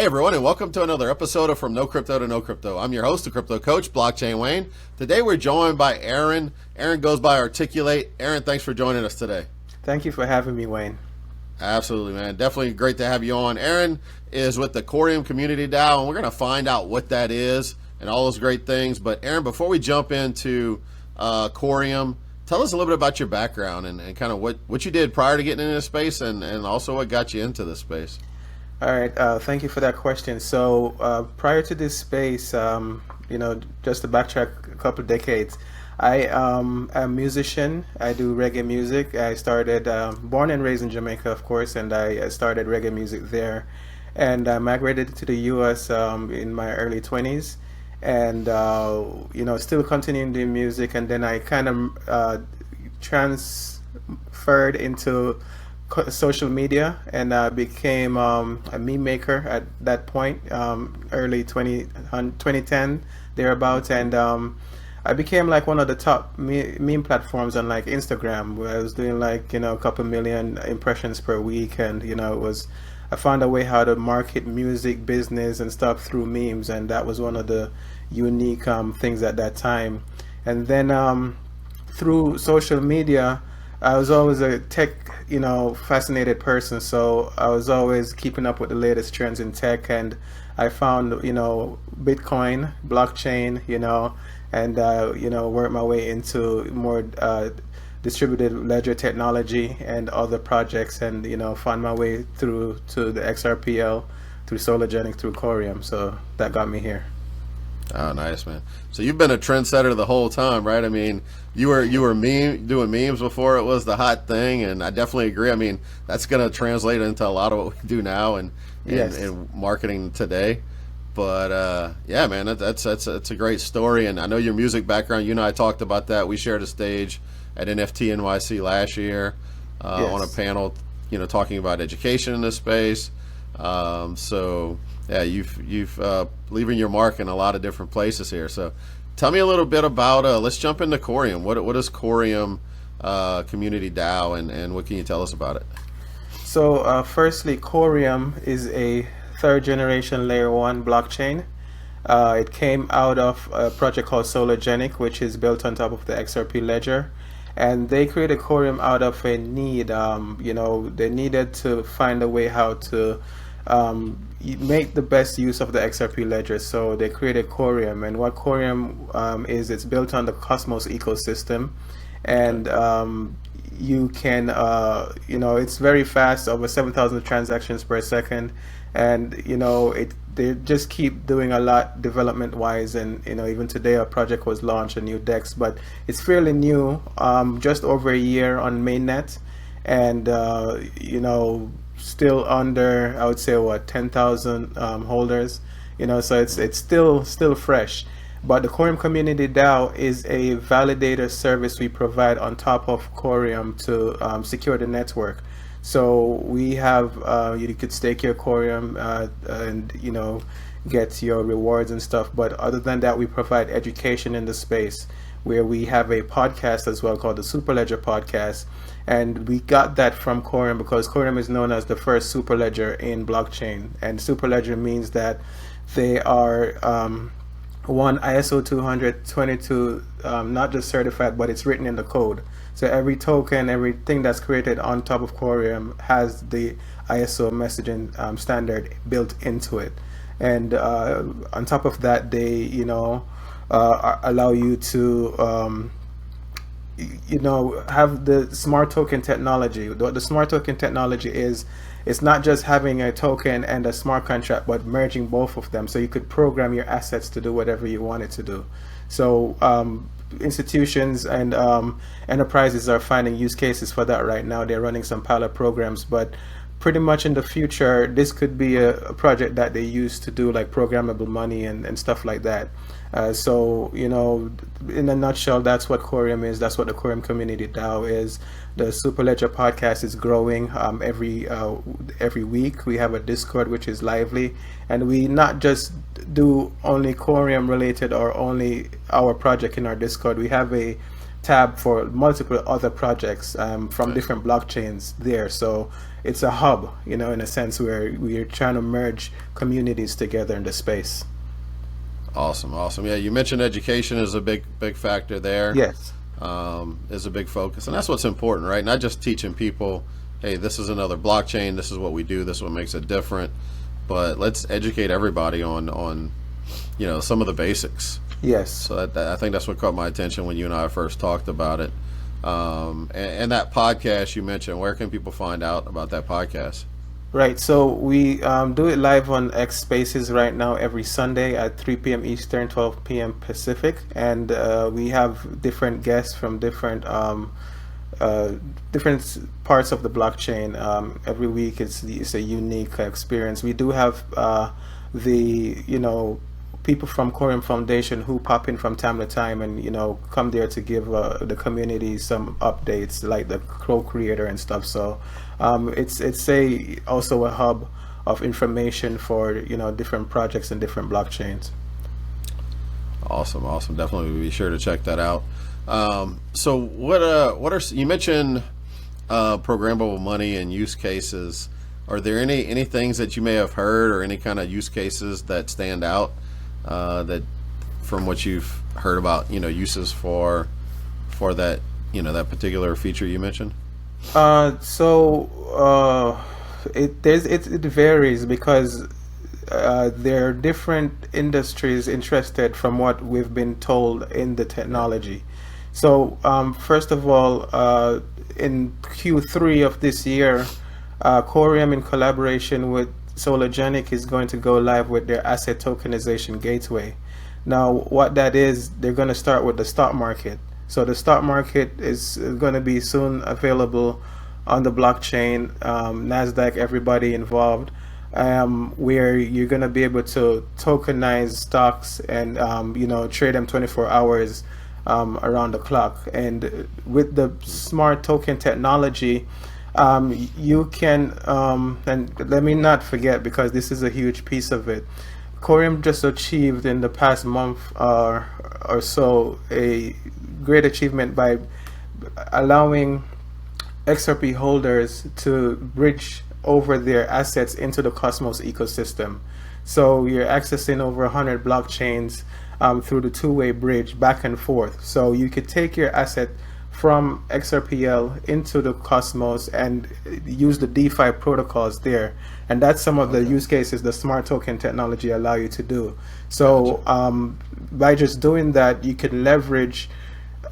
Hey everyone, and welcome to another episode of From No Crypto to No Crypto. I'm your host, the Crypto Coach, Blockchain Wayne. Today we're joined by Aaron. Aaron goes by Artikyoul8. Aaron, thanks for joining us today. Thank you for having me, Wayne. Absolutely, man. Definitely great to have you on. Aaron is with the Coreum Community DAO, and we're going to find out what that is and all those great things. But Aaron, before we jump into Coreum, tell us a little bit about your background and kind of what you did prior to getting into this space and also what got you into this space. All right, thank you for that question. So prior to this space, just to backtrack a couple of decades, I am a musician. I do reggae music. I started, born and raised in Jamaica, of course, and I started reggae music there. And I migrated to the US in my early 20s and, still continuing doing music. And then I kind of transferred into social media and became a meme maker at that point, early 2010 thereabouts, and I became like one of the top meme platforms on like Instagram, where I was doing like a couple million impressions per week, and I found a way how to market music business and stuff through memes, and that was one of the unique things at that time. And then through social media, I was always a tech, fascinated person. So I was always keeping up with the latest trends in tech, and I found, Bitcoin, blockchain, and, worked my way into more distributed ledger technology and other projects, and, found my way through to the XRPL, through Superledger, through Coreum. So that got me here. Oh, nice, man. So you've been a trendsetter the whole time, right? I mean, you were doing memes before it was the hot thing, and I definitely agree. I mean, that's going to translate into a lot of what we do now and marketing today. But yeah, man, that's a great story, and I know your music background. You and I talked about that. We shared a stage at NFT NYC last year on a panel, talking about education in this space. So yeah, you've leaving your mark in a lot of different places here. So tell me a little bit about, let's jump into Coreum. What is Coreum Community DAO, and what can you tell us about it? So firstly, Coreum is a third generation layer 1 blockchain. It came out of a project called Superledger, which is built on top of the XRP ledger. And they created Coreum out of a need. They needed to find a way how to make the best use of the XRP ledger. So they created Coreum. And what Coreum is, it's built on the Cosmos ecosystem. And you can, it's very fast, over 7,000 transactions per second. And, they just keep doing a lot development wise, and even today a project was launched, a new DEX, but it's fairly new, just over a year on mainnet, and still under, I would say, 10,000 holders, so it's still fresh. But the Coreum Community DAO is a validator service we provide on top of Coreum to secure the network. So we have, you could stake your Coreum and, get your rewards and stuff. But other than that, we provide education in the space, where we have a podcast as well called the Superledger Podcast. And we got that from Coreum because Coreum is known as the first superledger in blockchain. And superledger means that they are one ISO 20022, not just certified, but it's written in the code. So every token, everything that's created on top of Coreum has the ISO messaging standard built into it. And on top of that, they, allow you to, have the smart token technology. What the smart token technology is, it's not just having a token and a smart contract, but merging both of them. So you could program your assets to do whatever you want it to do. So institutions and enterprises are finding use cases for that right now. They're running some pilot programs, but pretty much in the future, this could be a project that they use to do like programmable money and stuff like that. So, in a nutshell, that's what Coreum is. That's what the Coreum Community DAO is. The Superledger Podcast is growing every week. We have a Discord which is lively, and we not just do only Coreum related or only our project in our Discord. We have a tab for multiple other projects from different blockchains there. So it's a hub, in a sense where we're trying to merge communities together in the space. Awesome. Yeah, you mentioned education is a big factor there. Yes. Is a big focus, and that's what's important, right? Not just teaching people, hey, this is another blockchain, this is what we do, this is what makes it different, but let's educate everybody on some of the basics. Yes. So I think that's what caught my attention when you and I first talked about it. And that podcast you mentioned, where can people find out about that podcast? Right. So we do it live on X Spaces right now every Sunday at 3 p.m. Eastern, 12 p.m. Pacific, and we have different guests from different parts of the blockchain. Every week it's a unique experience. We do have people from Coreum Foundation who pop in from time to time and come there to give the community some updates, like the Crow Creator and stuff. So it's also a hub of information for different projects and different blockchains. Awesome. Definitely be sure to check that out. So what are you mentioned programmable money and use cases? Are there any things that you may have heard or any kind of use cases that stand out that from what you've heard about uses for that that particular feature you mentioned? It varies because there are different industries interested from what we've been told in the technology. So first of all, in Q3 of this year, Coreum, in collaboration with Solargenic, is going to go live with their asset tokenization gateway. Now, what that is, they're going to start with the stock market. So the stock market is going to be soon available on the blockchain, NASDAQ, everybody involved, where you're going to be able to tokenize stocks and trade them 24 hours around the clock. And with the smart token technology, you can, and let me not forget, because this is a huge piece of it, Coreum just achieved in the past month or so a great achievement by allowing XRP holders to bridge over their assets into the Cosmos ecosystem. So you're accessing over 100 blockchains through the two-way bridge back and forth. So you could take your asset from XRPL into the Cosmos and use the DeFi protocols there. And that's some of the use cases the smart token technology allow you to do. So by just doing that, you can leverage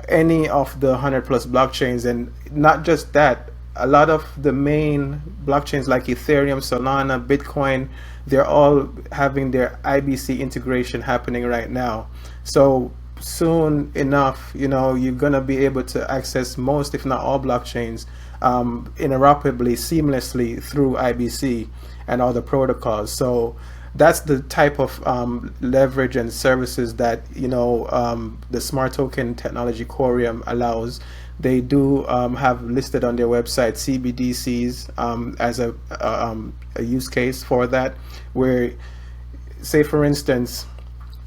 any of the 100 plus blockchains. And not just that, a lot of the main blockchains like Ethereum, Solana, Bitcoin, they're all having their IBC integration happening right now. So soon enough, you're going to be able to access most, if not all, blockchains interoperably, seamlessly through IBC and all the protocols. So that's the type of leverage and services that the smart token technology Coreum allows. They do have listed on their website CBDCs as a use case for that, where, say for instance,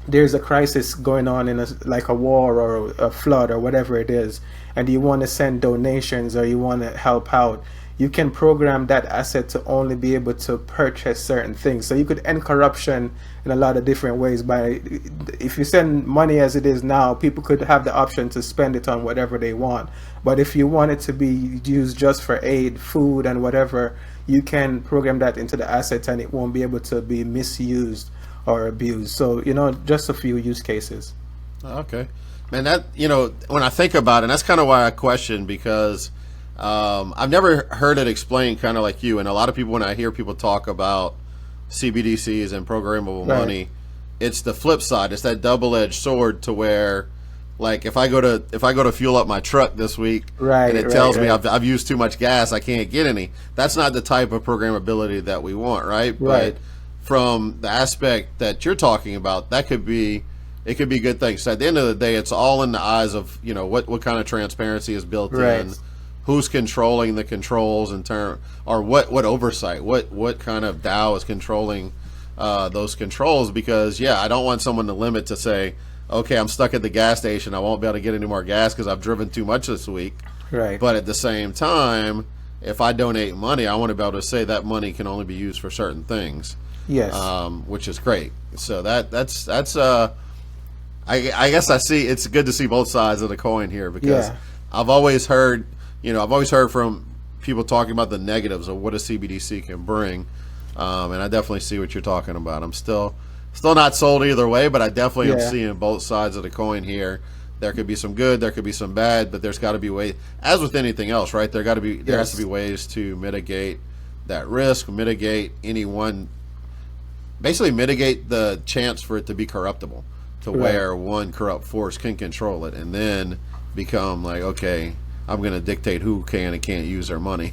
there's a crisis going on in like a war or a flood or whatever it is, and you want to send donations or you want to help out, you can program that asset to only be able to purchase certain things. So you could end corruption in a lot of different ways. By, if you send money as it is now, people could have the option to spend it on whatever they want. But if you want it to be used just for aid, food, and whatever, you can program that into the assets and it won't be able to be misused or abused. So, just a few use cases. Okay. Man, that, when I think about it, that's kind of why I question, because I've never heard it explained kind of like you. And a lot of people, when I hear people talk about CBDCs and programmable money, it's the flip side. It's that double-edged sword to where, like, if I go to fuel up my truck this week and it tells me I've used too much gas, I can't get any. That's not the type of programmability that we want, right? But from the aspect that you're talking about, it could be good things. So at the end of the day, it's all in the eyes of what kind of transparency is built in, who's controlling the controls in turn, or what oversight, what kind of DAO is controlling those controls. Because I don't want someone to limit to say, okay, I'm stuck at the gas station. I won't be able to get any more gas because I've driven too much this week. Right. But at the same time, if I donate money, I want to be able to say that money can only be used for certain things. Yes. Which is great. So that's I guess I see it's good to see both sides of the coin here, because I've always heard from people talking about the negatives of what a CBDC can bring, and I definitely see what you're talking about. I'm still not sold either way, but I definitely am seeing both sides of the coin here. There could be some good, there could be some bad, but there's got to be ways, as with anything else, right? There has to be ways to mitigate that risk, mitigate basically mitigate the chance for it to be corruptible, to where one corrupt force can control it and then become like, okay, I'm going to dictate who can and can't use their money.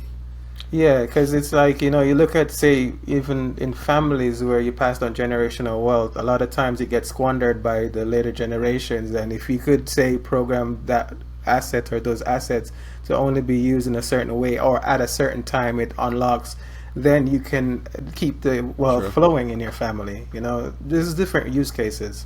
Yeah, because it's like, you look at, say, even in families where you passed on generational wealth, a lot of times it gets squandered by the later generations. And if you could, say, program that asset or those assets to only be used in a certain way, or at a certain time it unlocks, then you can keep the wealth flowing in your family. There's different use cases.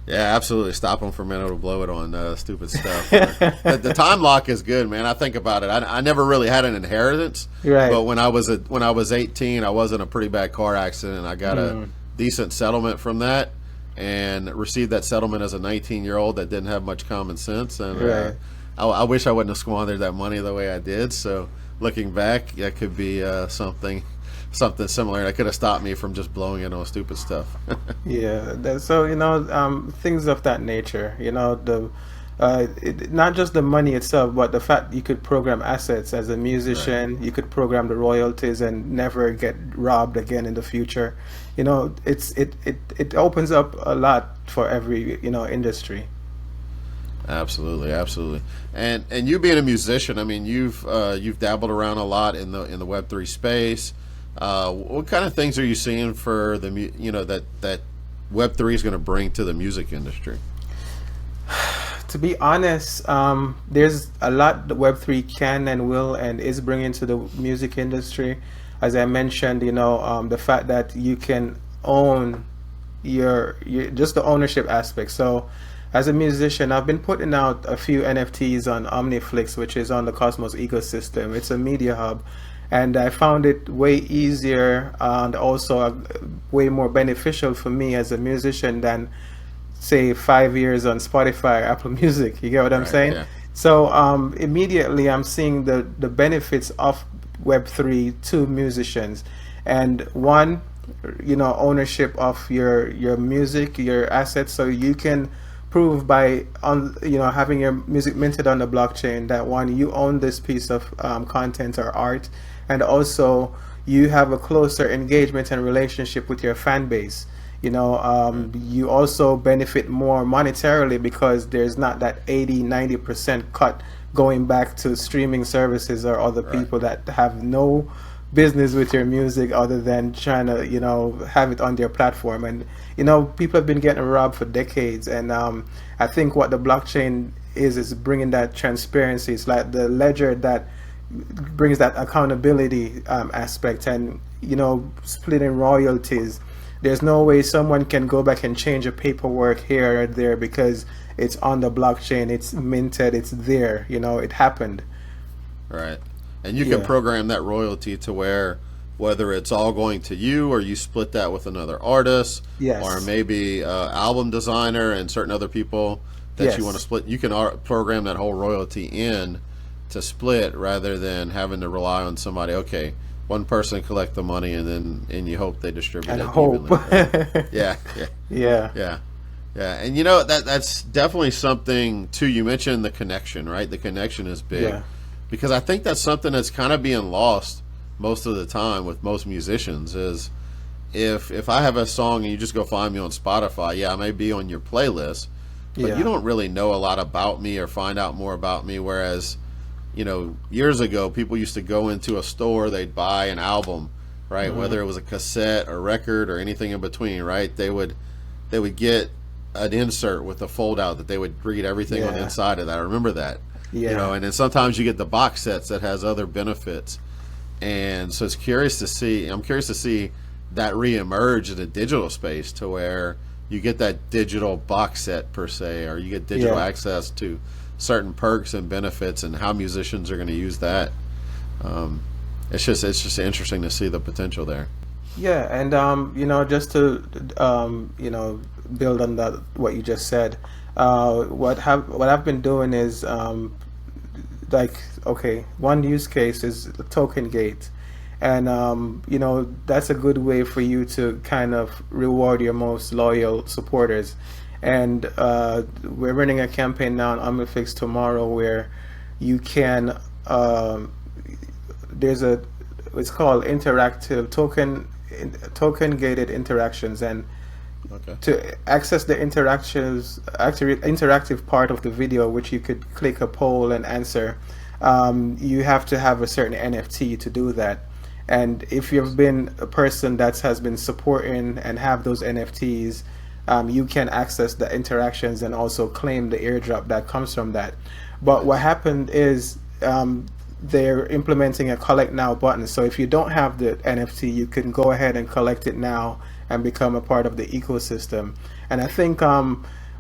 Yeah, absolutely. Stop them from being able to blow it on stupid stuff. The time lock is good, man. I think about it. I never really had an inheritance, but when I was 18, I was in a pretty bad car accident. I got a decent settlement from that, and received that settlement as a 19-year-old that didn't have much common sense. And I wish I wouldn't have squandered that money the way I did. So looking back, that could be something similar that could have stopped me from just blowing it on stupid stuff. So things of that nature, not just the money itself, but the fact you could program assets as a musician, you could program the royalties and never get robbed again in the future. It opens up a lot for every industry. Absolutely. And you being a musician, I mean, you've dabbled around a lot in the Web3 space. What kind of things are you seeing for that Web3 is going to bring to the music industry? To be honest, there's a lot that Web3 can and will and is bringing to the music industry. As I mentioned, the fact that you can own your just the ownership aspect. So as a musician, I've been putting out a few NFTs on Omniflix, which is on the Cosmos ecosystem. It's a media hub. And I found it way easier and also way more beneficial for me as a musician than, say, 5 years on Spotify or Apple Music. You get what I'm saying? Yeah. So immediately I'm seeing the benefits of Web3 to musicians. And one, ownership of your music, your assets, so you can prove by having your music minted on the blockchain that, one, you own this piece of content or art, and also you have a closer engagement and relationship with your fan base. You also benefit more monetarily because there's not that 80-90% cut going back to streaming services or other people that have no business with your music other than trying to have it on their platform. And people have been getting robbed for decades, and I think what the blockchain is bringing that transparency. It's like the ledger that brings that accountability aspect, and splitting royalties. There's no way someone can go back and change a paperwork here or there because it's on the blockchain, it's minted, it's there, it happened. Right. And you can program that royalty to where, whether it's all going to you or you split that with another artist, or maybe album designer and certain other people that you want to split, you can program that whole royalty in to split rather than having to rely on somebody. Okay, one person collect the money and you hope they distribute it evenly. Yeah. And that's definitely something too. You mentioned the connection, right? The connection is big. Because I think that's something that's kind of being lost most of the time with most musicians is if I have a song and you just go find me on Spotify, I may be on your playlist, but you don't really know a lot about me or find out more about me. Whereas, years ago, people used to go into a store, they'd buy an album, right? Whether it was a cassette or record or anything in between, right? They would get an insert with a fold out that they would read everything on the inside of that. I remember that. And then sometimes you get the box sets that has other benefits, and so I'm curious to see that reemerge in the digital space to where you get that digital box set per se, or you get digital access to certain perks and benefits, and how musicians are going to use that. It's just interesting to see the potential there. Yeah, and just to build on that, what you just said, what I've been doing is one use case is the token gate, and that's a good way for you to kind of reward your most loyal supporters. And we're running a campaign now on Omnifix tomorrow where you can it's called interactive token gated interactions, and to access the interactive part of the video, which you could click a poll and answer, you have to have a certain NFT to do that. And if you've been a person that has been supporting and have those NFTs, you can access the interactions and also claim the airdrop that comes from that. But what happened is they're implementing a collect now button. So if you don't have the NFT, you can go ahead and collect it now and become a part of the ecosystem. And I think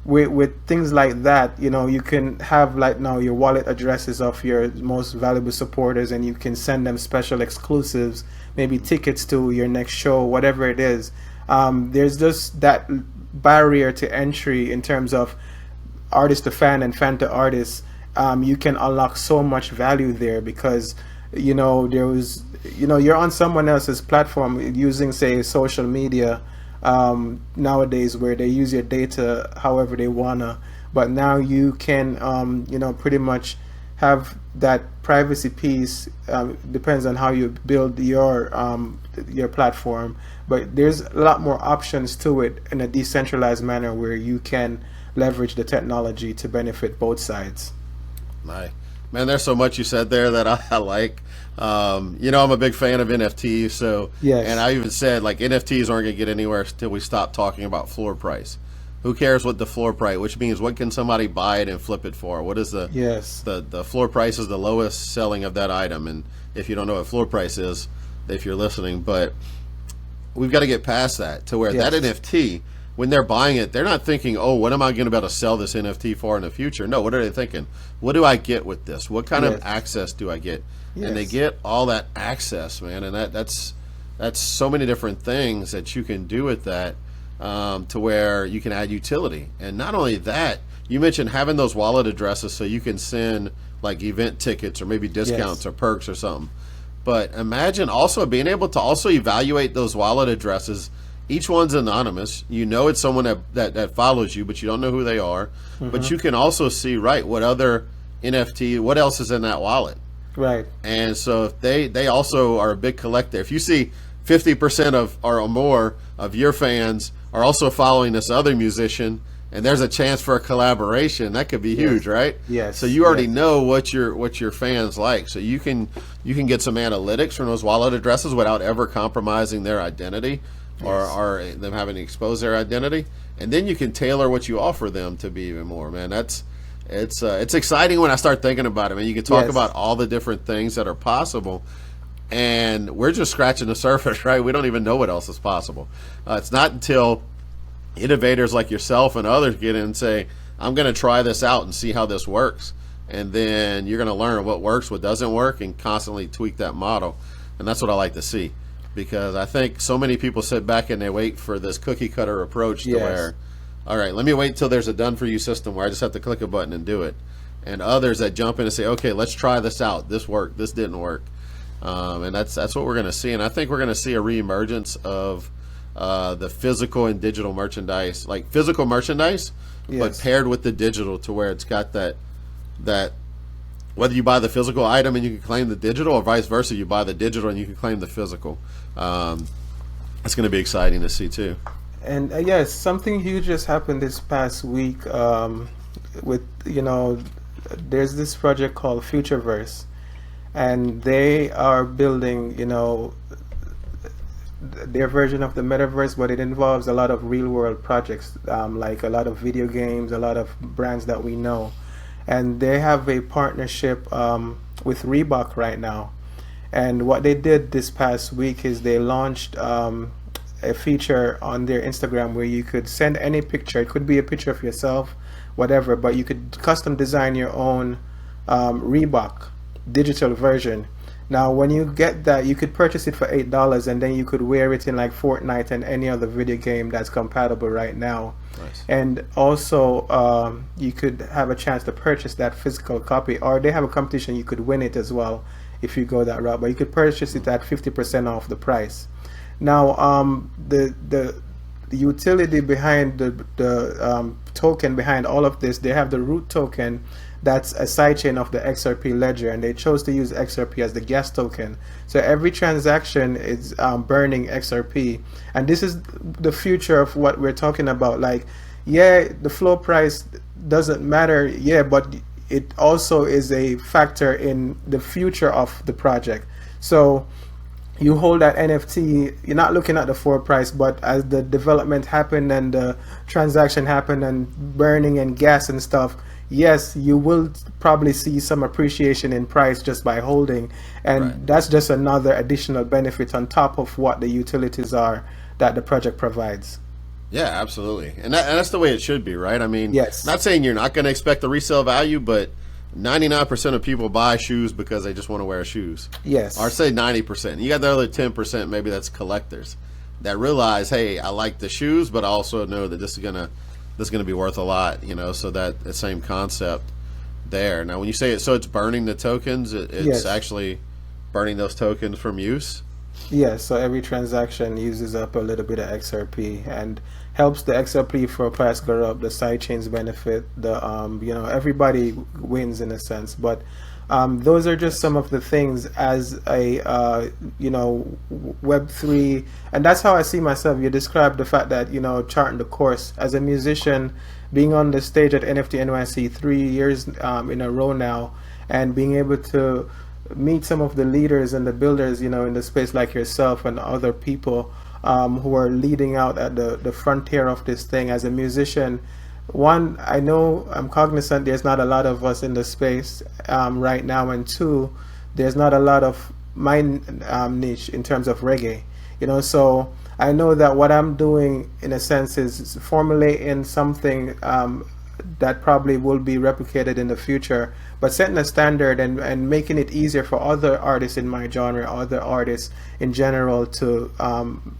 with things like that, you can have now your wallet addresses of your most valuable supporters, and you can send them special exclusives, maybe tickets to your next show, whatever it is. There's just that barrier to entry in terms of artist to fan and fan to artist. You can unlock so much value there because you're on someone else's platform using, say, social media nowadays, where they use your data however they wanna, but now you can pretty much have that privacy piece. Depends on how you build your platform, but there's a lot more options to it in a decentralized manner where you can leverage the technology to benefit both sides. Man, there's so much you said there that I like. I'm a big fan of NFTs, so and I even said NFTs aren't going to get anywhere until we stop talking about floor price. Who cares what the floor price, which means what can somebody buy it and flip it for? What is the floor price is the lowest selling of that item. And if you don't know what floor price is, if you're listening, but we've got to get past that to where that NFT, when they're buying it, they're not thinking, oh, what am I going to be able to sell this NFT for in the future? No, what are they thinking? What do I get with this? What kind of access do I get? And they get all that access, man, and that's so many different things that you can do with that, to where you can add utility. And not only that, you mentioned having those wallet addresses so you can send event tickets or maybe discounts or perks or something. But imagine also being able to also evaluate those wallet addresses. Each one's anonymous. It's someone that follows you, but you don't know who they are. But you can also see, what other NFT, what else is in that wallet. Right. And so if they also are a big collector. If you see 50% of or more of your fans are also following this other musician, and there's a chance for a collaboration, that could be huge, right? Yes. So you already know what your fans like. So you can get some analytics from those wallet addresses without ever compromising their identity. Or them having to expose their identity, and then you can tailor what you offer them to be even more. Man, it's exciting when I start thinking about it. Man, you can talk about all the different things that are possible, and we're just scratching the surface, right? We don't even know what else is possible. It's not until innovators like yourself and others get in and say, I'm going to try this out and see how this works, and then you're going to learn what works, what doesn't work, and constantly tweak that model. And that's what I like to see. Because I think so many people sit back and they wait for this cookie cutter approach to where, all right, let me wait till there's a done for you system where I just have to click a button and do it. And others that jump in and say, okay, let's try this out. This worked. This didn't work. And that's what we're going to see. And I think we're going to see a reemergence of the physical and digital merchandise, like physical merchandise, but paired with the digital, to where it's got that whether you buy the physical item and you can claim the digital, or vice versa, you buy the digital and you can claim the physical. It's going to be exciting to see too. And something huge just happened this past week with, there's this project called Futureverse, and they are building, their version of the metaverse, but it involves a lot of real world projects, like a lot of video games, a lot of brands that we know. And they have a partnership with Reebok right now. And what they did this past week is they launched a feature on their Instagram where you could send any picture. It could be a picture of yourself, whatever, but you could custom design your own Reebok digital version. Now, when you get that, you could purchase it for $8, and then you could wear it in like Fortnite and any other video game that's compatible right now. Nice. And also, you could have a chance to purchase that physical copy, or they have a competition, you could win it as well if you go that route. But you could purchase it at 50% off the price. Now, the utility behind the token behind all of this, they have the root token that's a sidechain of the XRP ledger, and they chose to use XRP as the gas token. So every transaction is burning XRP, and this is the future of what we're talking about. Like, yeah, the floor price doesn't matter, yeah, but it also is a factor in the future of the project. So you hold that NFT, you're not looking at the floor price, but as the development happened and the transaction happened and burning and gas and stuff, yes, you will probably see some appreciation in price just by holding, and Right. that's just another additional benefit on top of what the utilities are that the project provides. Yeah, absolutely. And that's the way it should be, right? I mean, Yes. not saying you're not going to expect the resale value, but 99% of people buy shoes because they just want to wear shoes. Yes. Or say 90%. You got the other 10%, maybe that's collectors that realize, hey, I like the shoes, but I also know that this is gonna be worth a lot, so that the same concept there. Now, when you say it, so it's burning the tokens, it's Yes. actually burning those tokens from use. Yeah, so every transaction uses up a little bit of XRP and helps the XRP for price go up. The sidechains benefit. Everybody wins in a sense. But those are just some of the things as a Web3, and that's how I see myself. You described the fact that charting the course as a musician, being on the stage at NFT NYC 3 years in a row now, and being able to meet some of the leaders and the builders, in the space like yourself and other people who are leading out at the frontier of this thing. As a musician, one, I know I'm cognizant there's not a lot of us in the space right now, and two, there's not a lot of my niche in terms of reggae, so I know that what I'm doing in a sense is formulating something that probably will be replicated in the future, but setting a standard and making it easier for other artists in my genre, other artists in general, to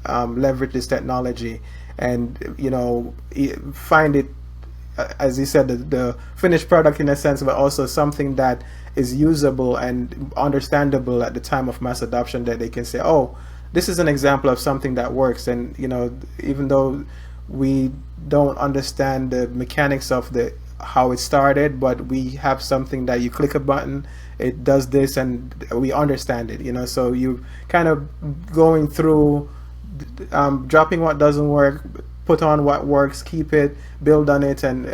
leverage this technology and find it, as you said, the finished product in a sense, but also something that is usable and understandable at the time of mass adoption, that they can say, oh, this is an example of something that works. And even though we don't understand the mechanics of how it started, but we have something that you click a button, it does this, and we understand it. So you kind of going through dropping what doesn't work, put on what works, keep it, build on it, and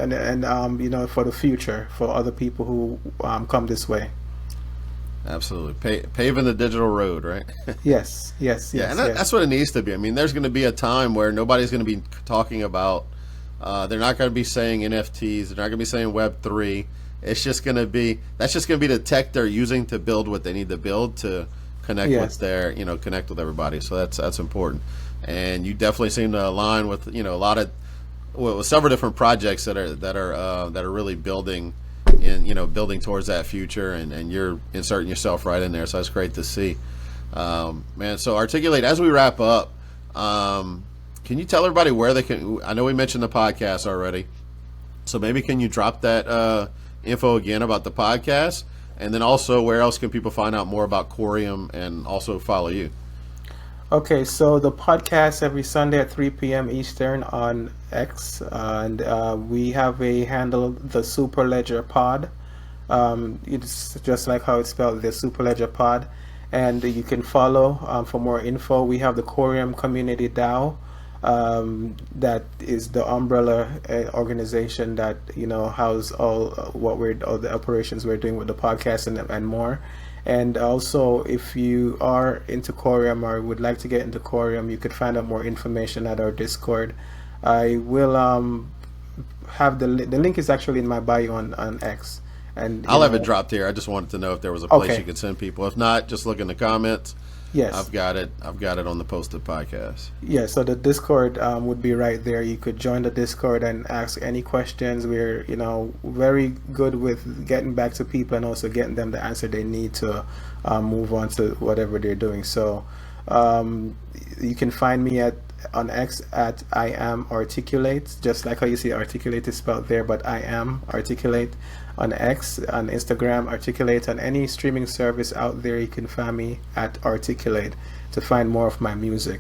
for the future, for other people who come this way. Absolutely. Paving the digital road, right? Yes. Yeah, and that's what it needs to be. I mean, there's going to be a time where nobody's going to be talking about, they're not going to be saying NFTs, they're not going to be saying Web3. It's just going to be, that's just going to be the tech they're using to build what they need to build to connect with their, connect with everybody. So that's important. And you definitely seem to align with, a lot of, with several different projects that are really building building towards that future, and you're inserting yourself right in there. So that's great to see, man. So Artikyoul8, as we wrap up, can you tell everybody where they can? I know we mentioned the podcast already, so maybe can you drop that info again about the podcast, and then also where else can people find out more about Coreum and also follow you? Okay, so the podcast every Sunday at 3 p.m. Eastern on X, and we have a handle, the Superledger Pod. It's just like how it's spelled, the Superledger Pod, and you can follow for more info. We have the Coreum Community DAO, that is the umbrella organization that house all the operations we're doing with the podcast and more. And also, if you are into Coreum or would like to get into Coreum, you could find out more information at our Discord. I will have the link is actually in my bio on X. And I'll have it dropped here. I just wanted to know if there was a place you could send people. If not, just look in the comments. Yes. I've got it on the posted podcast. Yeah, so the Discord would be right there. You could join the Discord and ask any questions. We're, very good with getting back to people and also getting them the answer they need to move on to whatever they're doing. So you can find me on X at I am Artikyoul8, just like how you see Articulate is spelled there, but I am Artikyoul8 on X, on Instagram, Artikyoul8, on any streaming service out there. You can find me at Artikyoul8 to find more of my music.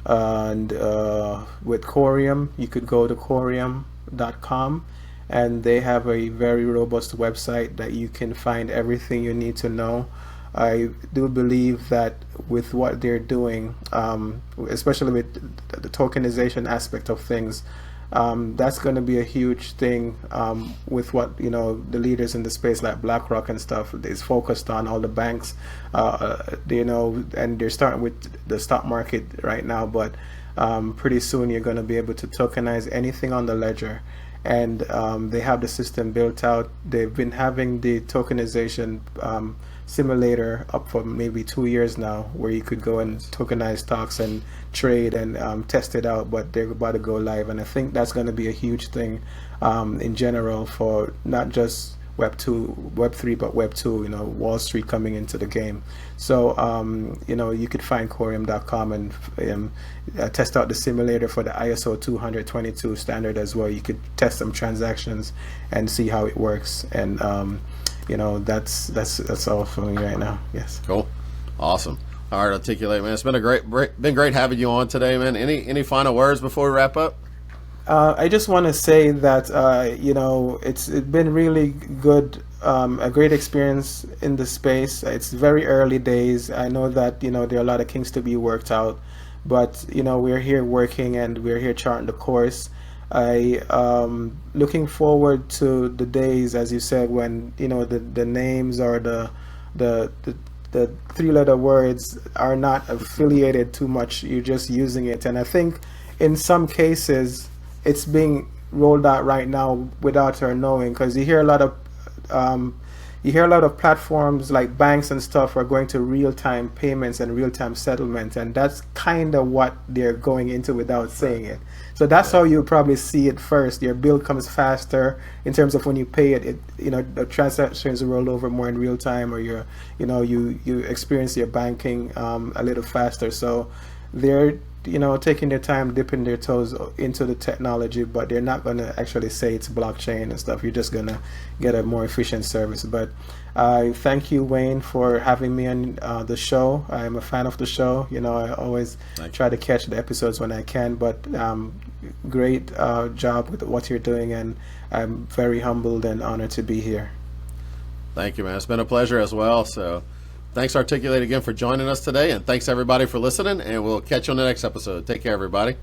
And with Coreum, you could go to Coreum.com, and they have a very robust website that you can find everything you need to know. I do believe that with what they're doing, especially with the tokenization aspect of things, that's going to be a huge thing with what the leaders in the space like BlackRock and stuff is focused on. All the banks, and they're starting with the stock market right now, but pretty soon you're going to be able to tokenize anything on the ledger. And they have the system built out. They've been having the tokenization simulator up for maybe 2 years now, where you could go and tokenize stocks and trade and test it out, but they're about to go live. And I think that's going to be a huge thing in general for not just Web2, Web3, but Web2, Wall Street coming into the game. So, you could find Coreum.com and test out the simulator for the ISO 222 standard as well. You could test some transactions and see how it works. And, that's all for me right now. Yes. Cool. Awesome. All right, Artikyoul8, man. It's been great having you on today, man. Any final words before we wrap up? I just want to say that it's been really good, a great experience in the space. It's very early days. I know that there are a lot of kinks to be worked out, but we're here working and we're here charting the course. I looking forward to the days, as you said, when the names or the 3-letter words are not affiliated too much. You're just using it, and I think in some cases it's being rolled out right now without her knowing, because you hear a lot of platforms like banks and stuff are going to real-time payments and real-time settlements, and that's kind of what they're going into without saying it. So that's how you probably see it first. Your bill comes faster in terms of when you pay it. The transactions roll over more in real time, or you experience your banking a little faster. So they're taking their time, dipping their toes into the technology, but they're not going to actually say it's blockchain and stuff. You're just going to get a more efficient service. But I thank you, Wayne, for having me on the show. I'm a fan of the show. I always try to catch the episodes when I can, but great job with what you're doing, and I'm very humbled and honored to be here. Thank you, man. It's been a pleasure as well. So thanks, Artikyoul8, again for joining us today, and thanks everybody for listening, and we'll catch you on the next episode. Take care, everybody.